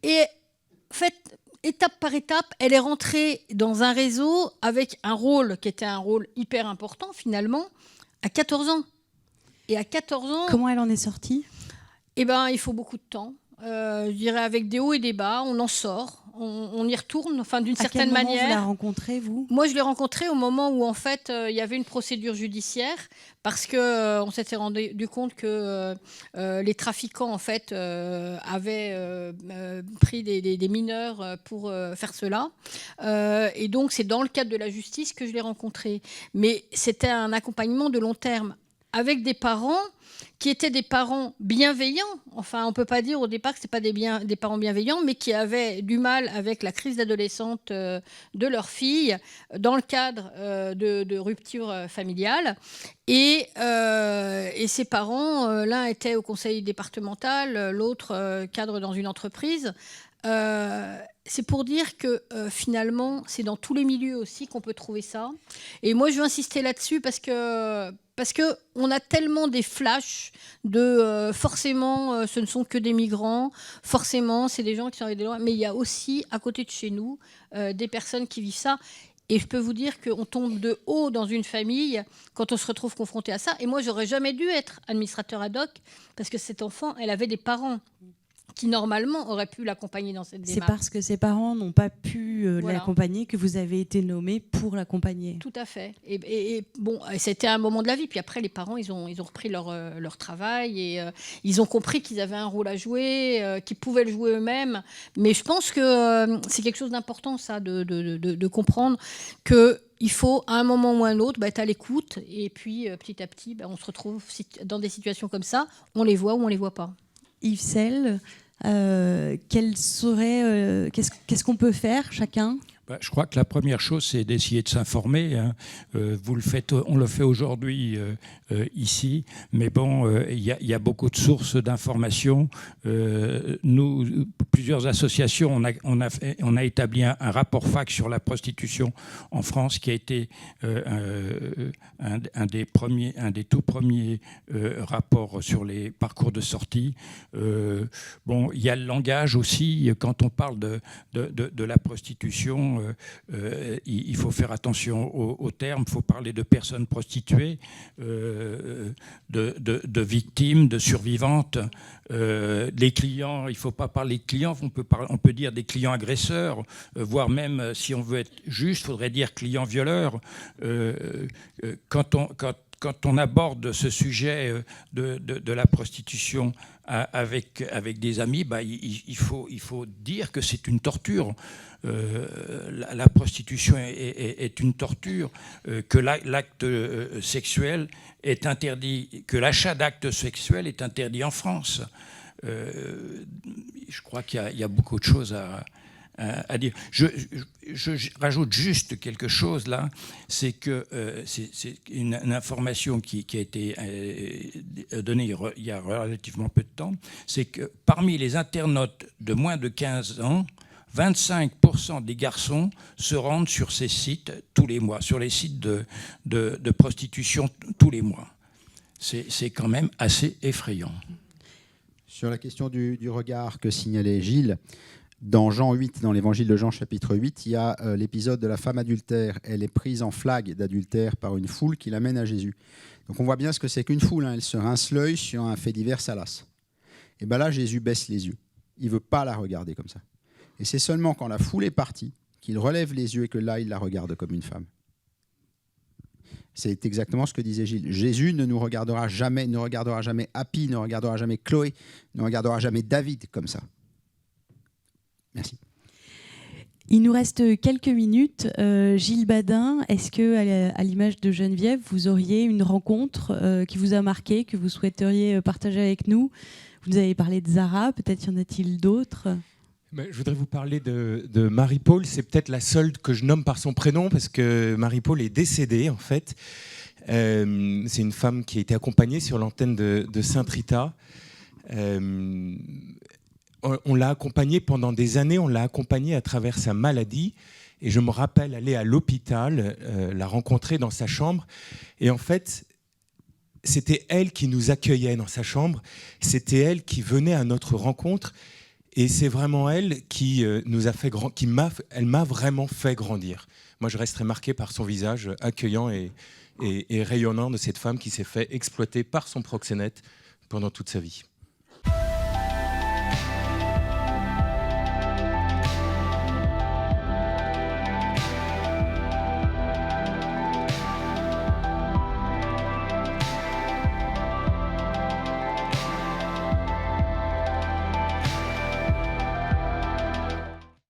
Et en fait, étape par étape, elle est rentrée dans un réseau avec un rôle qui était un rôle hyper important, finalement, à 14 ans. Et à 14 ans... Comment elle en est sortie ? Eh ben, il faut beaucoup de temps. Je dirais avec des hauts et des bas, on en sort, on y retourne, enfin d'une certaine manière. À quel moment vous la rencontrez, vous ? Moi, je l'ai rencontrée au moment où en fait il y avait une procédure judiciaire parce que on s'était rendu compte que les trafiquants en fait avaient pris des mineurs pour faire cela. Et donc c'est dans le cadre de la justice que je l'ai rencontrée. Mais c'était un accompagnement de long terme avec des parents qui étaient des parents bienveillants. Enfin, on ne peut pas dire au départ que ce n'est pas des parents bienveillants, mais qui avaient du mal avec la crise d'adolescente de leur fille dans le cadre de rupture familiale. Et ces parents, l'un était au conseil départemental, l'autre cadre dans une entreprise. C'est pour dire que finalement, c'est dans tous les milieux aussi qu'on peut trouver ça. Et moi, je veux insister là-dessus parce qu'on a tellement des flashs de forcément, ce ne sont que des migrants, forcément, c'est des gens qui sont avec des lois, mais il y a aussi, à côté de chez nous, des personnes qui vivent ça. Et je peux vous dire qu'on tombe de haut dans une famille quand on se retrouve confronté à ça. Et moi, j'aurais jamais dû être administrateur ad hoc parce que cet enfant, elle avait des parents qui normalement auraient pu l'accompagner dans cette démarche. C'est parce que ses parents n'ont pas pu l'accompagner que vous avez été nommé pour l'accompagner. Tout à fait. Et bon, c'était un moment de la vie. Puis après, les parents, ils ont repris leur travail et ils ont compris qu'ils avaient un rôle à jouer, qu'ils pouvaient le jouer eux-mêmes. Mais je pense que c'est quelque chose d'important, ça, de comprendre que il faut, à un moment ou à un autre, être à l'écoute. Et puis, petit à petit, on se retrouve dans des situations comme ça. On les voit ou on ne les voit pas. Yves Selle, qu'est-ce qu'on peut faire chacun ? Je crois que la première chose, c'est d'essayer de s'informer. On le fait aujourd'hui ici, mais bon, il y a beaucoup de sources d'informations. Nous, plusieurs associations, on a établi un rapport FAC sur la prostitution en France, qui a été un des tout premiers rapports sur les parcours de sortie. Bon, il y a le langage aussi. Quand on parle de la prostitution, il faut faire attention aux termes. Il faut parler de personnes prostituées, de victimes, de survivantes. Les clients, il ne faut pas parler de clients. clients, on peut dire des clients agresseurs, voire même, si on veut être juste, il faudrait dire clients violeurs. Quand on aborde ce sujet de la prostitution avec des amis, il faut dire que c'est une torture. La prostitution est une torture, que l'acte sexuel est interdit, que l'achat d'actes sexuels est interdit en France. Je crois qu'il y a beaucoup de choses à dire. Je rajoute juste quelque chose là, c'est que c'est une information qui a été donnée il y a relativement peu de temps, c'est que parmi les internautes de moins de 15 ans, 25% des garçons se rendent sur ces sites tous les mois, sur les sites de prostitution tous les mois. C'est quand même assez effrayant. Sur la question du regard que signalait Gilles, dans Jean 8, dans l'évangile de Jean chapitre 8, il y a l'épisode de la femme adultère. Elle est prise en flague d'adultère par une foule qui l'amène à Jésus. Donc on voit bien ce que c'est qu'une foule. Elle se rince l'œil sur un fait divers salace. Et bien là, Jésus baisse les yeux. Il ne veut pas la regarder comme ça. Et c'est seulement quand la foule est partie qu'il relève les yeux et que là, il la regarde comme une femme. C'est exactement ce que disait Gilles. Jésus ne regardera jamais Happy, ne regardera jamais Chloé, ne regardera jamais David comme ça. Merci. Il nous reste quelques minutes. Gilles Badin, est-ce que, à l'image de Geneviève, vous auriez une rencontre qui vous a marqué, que vous souhaiteriez partager avec nous? Vous nous avez parlé de Zara, peut-être y en a-t-il d'autres? Je voudrais vous parler de Marie-Paul. C'est peut-être la seule que je nomme par son prénom parce que Marie-Paul est décédée en fait. C'est une femme qui a été accompagnée sur l'antenne de Sainte-Rita. On l'a accompagnée pendant des années, on l'a accompagnée à travers sa maladie. Et je me rappelle aller à l'hôpital, la rencontrer dans sa chambre. Et en fait, c'était elle qui nous accueillait dans sa chambre. C'était elle qui venait à notre rencontre. Et c'est vraiment elle qui nous a fait elle m'a vraiment fait grandir. Moi, je resterai marqué par son visage accueillant et rayonnant de cette femme qui s'est fait exploiter par son proxénète pendant toute sa vie.